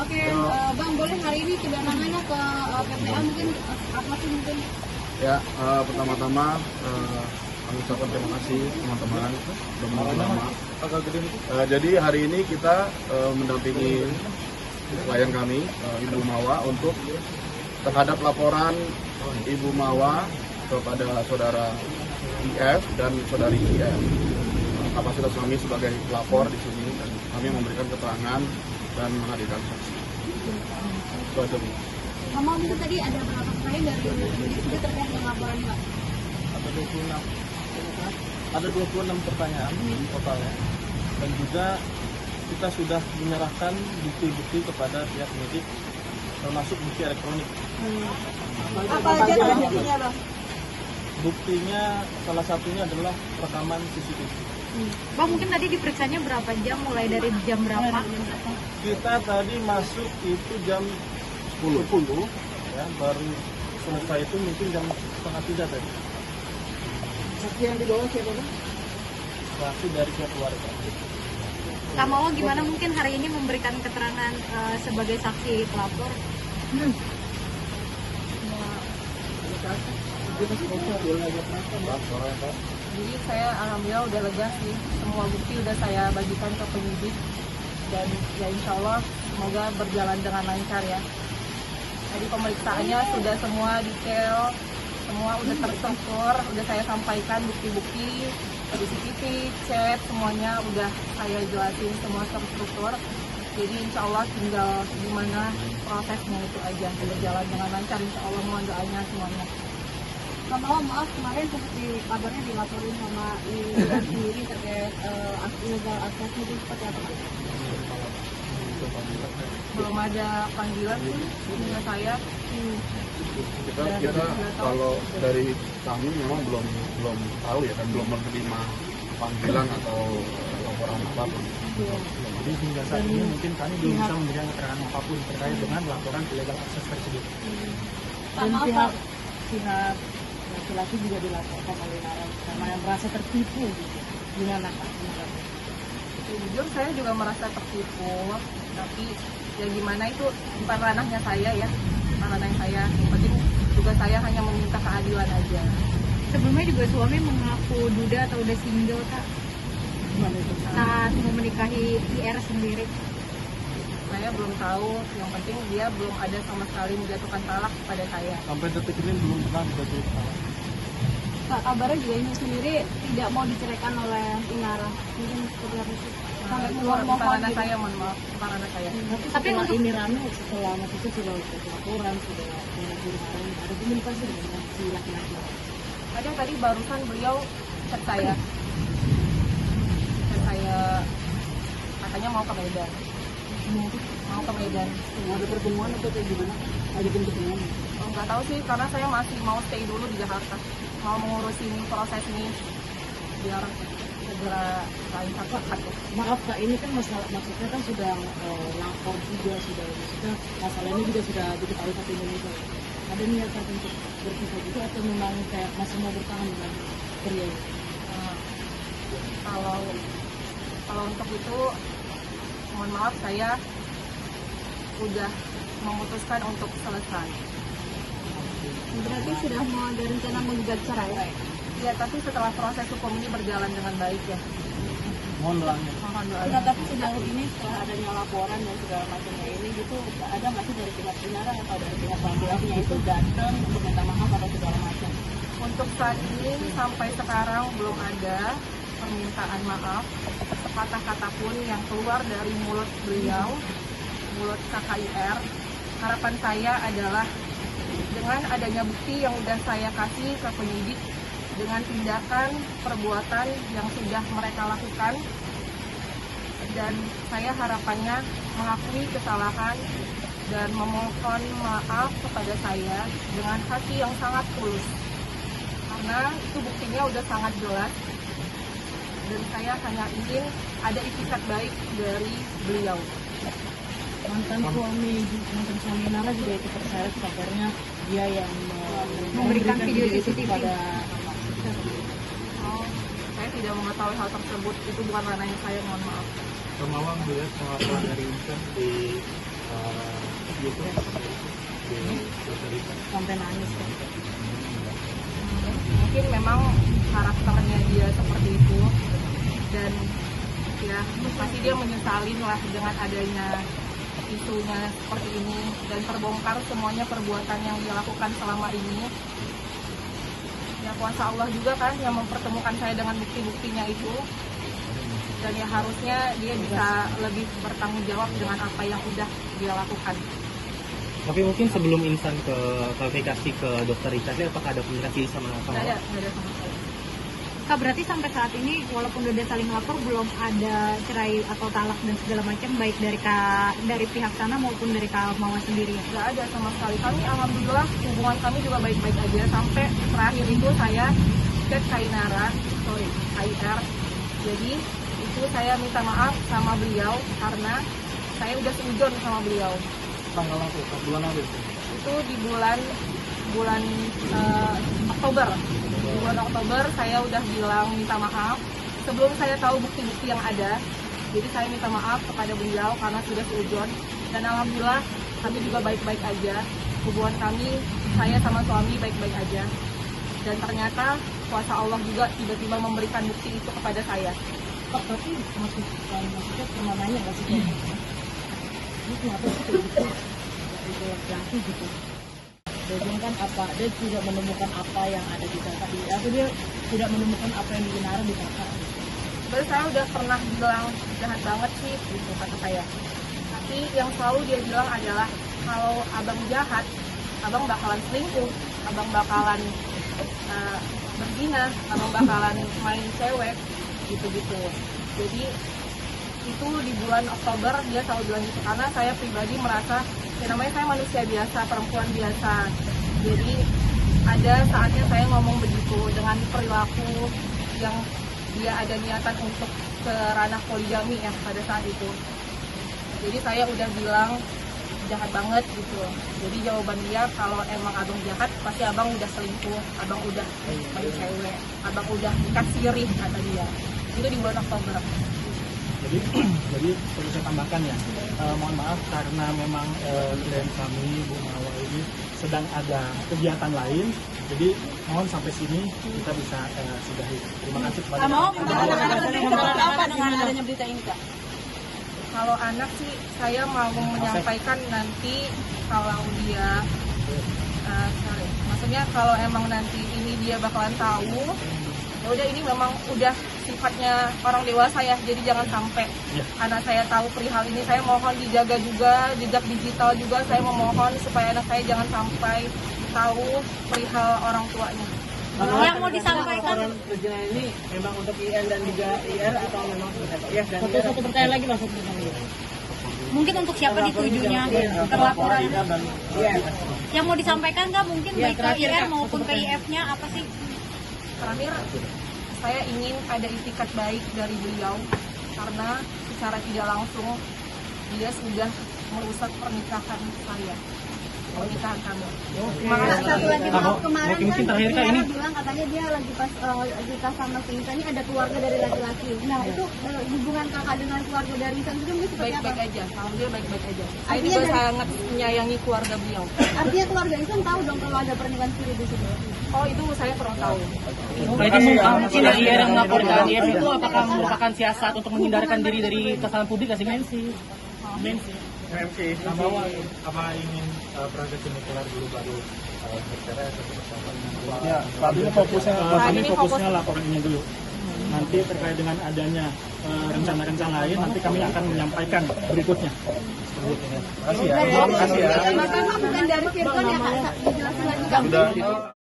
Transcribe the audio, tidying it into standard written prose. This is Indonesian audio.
Oke, Bang, boleh hari ini kedatangannya ke PPA mungkin apa sih mungkin? Ya, pertama-tama kami ucapkan terima kasih teman-teman sudah menunggu lama. Jadi hari ini kita mendampingi klien kami, Ibu Mawa, untuk terhadap laporan Ibu Mawa kepada saudara IF dan saudari IF. Kapasitas kami sebagai pelapor di sini dan kami memberikan keterangan dan menghadirkan saksi. Itu aja, Bu. Sama mungkin tadi ada berapa klien dari itu terkait dengan laporan Pak? Ada 26 pertanyaan totalnya, dan juga kita sudah menyerahkan bukti-bukti kepada pihak penyidik, termasuk bukti elektronik. Apa aja buktinya, Bang? Buktinya salah satunya adalah rekaman CCTV. Bang, mungkin tadi diperiksanya berapa jam, mulai dari jam berapa? Kita tadi masuk itu jam 10, ya, baru selesai itu mungkin jam 2:30 tadi. Saksi yang dibawa siapa, Bang? Saksi dari pihak keluarga. Kak Mawa gimana mungkin hari ini memberikan keterangan sebagai saksi pelapor? Jadi saya alhamdulillah udah lega sih, semua bukti udah saya bagikan ke penyidik, dan ya insya Allah semoga berjalan dengan lancar ya. Jadi pemeriksaannya sudah semua detail, semua udah terstruktur, udah saya sampaikan bukti-bukti, CCTV, chat, semuanya udah saya jelasin semua terstruktur. Jadi insya Allah tinggal gimana prosesnya itu aja, berjalan dengan lancar insya Allah, mohon doanya semuanya. Sama maaf, kemarin seperti kabarnya dilaporin sama Ibu sendiri terkait illegal access itu seperti apa? Belum ada panggilan sih hingga saya. Kita kalau dari kami memang belum tahu ya, dan belum menerima panggilan atau laporan apapun. Jadi hingga saat ini mungkin kami belum bisa memberikan keterangan apapun terkait dengan laporan illegal access tersebut. Dan pihak laki-laki juga dilaporkan oleh Nara karena merasa tertipu gitu. Gimana Pak? Jujur saya juga merasa tertipu, tapi ya gimana, itu bukan ranahnya saya ya, bukan ranahnya saya. Yang penting juga saya hanya meminta keadilan aja. Sebelumnya juga suami mengaku duda atau udah single, Kak, saat mau menikahi IR sendiri. Saya belum tahu, yang penting dia belum ada sama sekali menjatuhkan talak kepada saya. Sampai detik ini belum pernah dijatuhi talak. Pak, kabarnya juga ini sendiri tidak mau diceraikan oleh Inara. Mungkin seperti apa sih? Sampai keluar Bukan mohon ranah gitu. saya, mohon maaf, bukan ranah saya. Tapi untuk ini rame setelah maksudnya sudah laporan, sudah mengajukan, ada komunikasi dengan si laki-laki. Ada tadi barusan beliau chat saya. Chat saya katanya mau ke Medan. Mau ke Medan. Ada pertemuan atau kayak gimana? Ada pertemuan? Nggak tahu sih, karena saya masih mau stay dulu di Jakarta, mau mengurusin proses ini biar segera lancar. Maaf Kak, ini kan maksudnya kan sudah lapor juga, sudah maksudnya masalah ini juga sudah diketahui satu Indonesia. Ada niatan untuk berpisah juga atau memang kayak masih mau bertahan dengan pria ini? Kalau untuk itu, mohon maaf, saya udah memutuskan untuk selesai. Berarti sudah mau ada rencana menggugat cerai? Ya, tapi setelah proses hukum ini berjalan dengan baik ya. Mohon doanya. Mohon doanya. Sudah, tapi sejauh ini setelah adanya laporan dan segala macamnya ini gitu, ada nggak sih dari pihak Inara atau dari pihak laki-lakinya itu datang untuk minta maaf atau segala macam? Untuk saat ini sampai sekarang belum ada permintaan maaf sepatah kata pun yang keluar dari mulut beliau, mulut KKIR. Harapan saya adalah dengan adanya bukti yang sudah saya kasih ke penyidik, dengan tindakan perbuatan yang sudah mereka lakukan, dan saya harapannya mengakui kesalahan dan memohon maaf kepada saya dengan hati yang sangat tulus, karena itu buktinya udah sangat jelas, dan saya hanya ingin ada itikat baik dari beliau. Mantan suami Nara juga ikut terseret kabarnya dia yang Memberikan video CCTV pada Oh, saya tidak mengetahui hal tersebut, itu bukan ranahnya saya, mohon maaf. Mawang melihat pengakuan dari Insan di YouTube di sosial media. Sampai nangis kan. Mungkin memang karakternya dia seperti itu, dan ya pasti dia menyesalin lah dengan adanya isunya seperti ini dan terbongkar semuanya perbuatan yang dia lakukan selama ini. Ya kuasa Allah juga kan yang mempertemukan saya dengan bukti-buktinya itu, dan ya harusnya dia bisa lebih bertanggung jawab dengan apa yang udah dia lakukan. Tapi mungkin sebelum Insan ke klarifikasi ke Dokter Richard, apakah ada komunikasi sama Nggak ada sama sekali. Kak, berarti sampai saat ini walaupun udah saling lapor belum ada cerai atau talak dan segala macam baik dari pihak sana maupun dari Kak Mawar sendiri ya? Nggak ada sama sekali. Kami alhamdulillah hubungan kami juga baik-baik aja, sampai terakhir itu saya chat KIR. Jadi itu saya minta maaf sama beliau karena saya udah seujon sama beliau. Tanggal apa? Bulan apa itu? Itu di bulan Oktober. Di bulan Oktober saya udah bilang minta maaf sebelum saya tahu bukti-bukti yang ada. Jadi saya minta maaf kepada beliau karena sudah seujon, dan alhamdulillah kami juga baik-baik aja. Hubungan kami, saya sama suami baik-baik aja. Dan ternyata kuasa Allah juga tiba-tiba memberikan bukti itu kepada saya. Kak, tapi maksudnya pernah nanya nggak sih? Ini kenapa sih kayak gitu? Dari laki-laki gitu. Dia bilang kan dia tidak menemukan apa yang ada di kakak dia, atau dia tidak menemukan apa yang dibenaran di kakak. Terus saya udah pernah bilang jahat banget sih gitu kata saya. Tapi yang selalu dia bilang adalah kalau abang jahat, abang bakalan selingkuh, abang bakalan berzina, abang bakalan main cewek gitu-gitu. Jadi itu di bulan Oktober dia selalu bilang gitu, karena saya pribadi merasa ya namanya saya manusia biasa, perempuan biasa. Jadi ada saatnya saya ngomong begitu dengan perilaku yang dia ada niatan untuk ke ranah poligami ya pada saat itu. Jadi saya udah bilang jahat banget gitu. Jadi jawaban dia kalau emang abang jahat pasti abang udah selingkuh, abang udah main cewek, abang udah nikah sirih kata dia. Itu di bulan Oktober. Jadi perlu saya tambahkan ya, mohon maaf karena memang klien kami Bu Mawar ini sedang ada kegiatan lain, jadi mohon sampai sini kita bisa sudahi. Terima kasih kepada Apa dengan adanya berita ini, Kak? Kalau anak sih saya mau menyampaikan nanti kalau dia maksudnya kalau emang nanti ini dia bakalan tahu, ya udah ini memang udah sifatnya orang dewasa ya, jadi jangan sampai karena saya tahu perihal ini, saya mohon dijaga juga jejak digital juga, saya memohon supaya anak saya jangan sampai tahu perihal orang tuanya. Yang mau disampaikan perizinan ini memang untuk IN dan juga IR atau memang IF dan IR? Satu pertanyaan lagi Mas. mungkin untuk siapa ditujunya terlaporan yang mau disampaikan nggak mungkin baik ke IR maupun ke IF-nya apa sih? Terakhir, saya ingin ada itikat baik dari beliau karena secara tidak langsung dia sudah merusak pernikahan saya, pernikahan kami. Terima kasih. Satu lagi maaf, kemarin mungkin kan terakhir, Kak, Tiara ini. bilang katanya dia lagi pas nikah sama si Insan ini ada keluarga dari laki-laki. Nah itu hubungan kakak dengan keluarga dari Insan itu seperti apa? Baik-baik aja, alhamdulillah baik-baik aja. Saya Artinya juga dari- sangat menyayangi keluarga beliau. Artinya keluarga Insan tahu dong kalau ada pernikahan siri di situ. Oh itu saya kurang tahu. Berarti mungkin dari IR yang melapor ke IF itu apakah merupakan siasat untuk menghindarkan diri dari kesalahan publik nggak sih? MMC Mawar apa ingin proyek nuklir dulu baru bercerai atau bersama? Ya, saat ini fokusnya laporan ini dulu. Nanti terkait dengan adanya rencana-rencana lain, nanti kami akan menyampaikan berikutnya. Terima kasih ya. Pertama bukan dari Virgon ya Kak, dijelasin lagi Kak. Sudah.